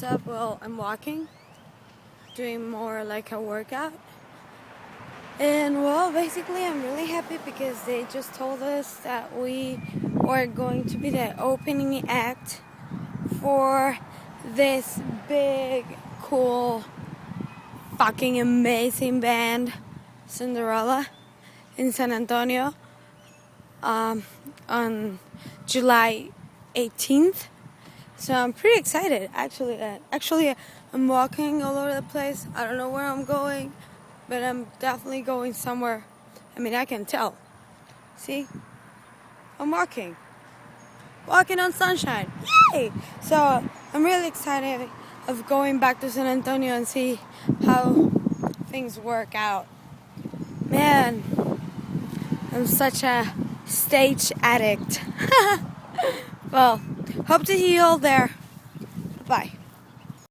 what's up? Well, I'm walking, doing more like a workout. And well, basically, I'm really happy because they just told us that we are going to be the opening act for this big, cool, fucking amazing band, Cinderella, in San Antonio, on July 18th. So I'm pretty excited, actually. I'm walking all over the place. I don't know where I'm going, but I'm definitely going somewhere. I mean, I can tell. See? I'm walking on sunshine. Yay! So I'm really excited of going back to San Antonio and see how things work out. Man, I'm such a stage addict. Well, hope to see you all there. Bye.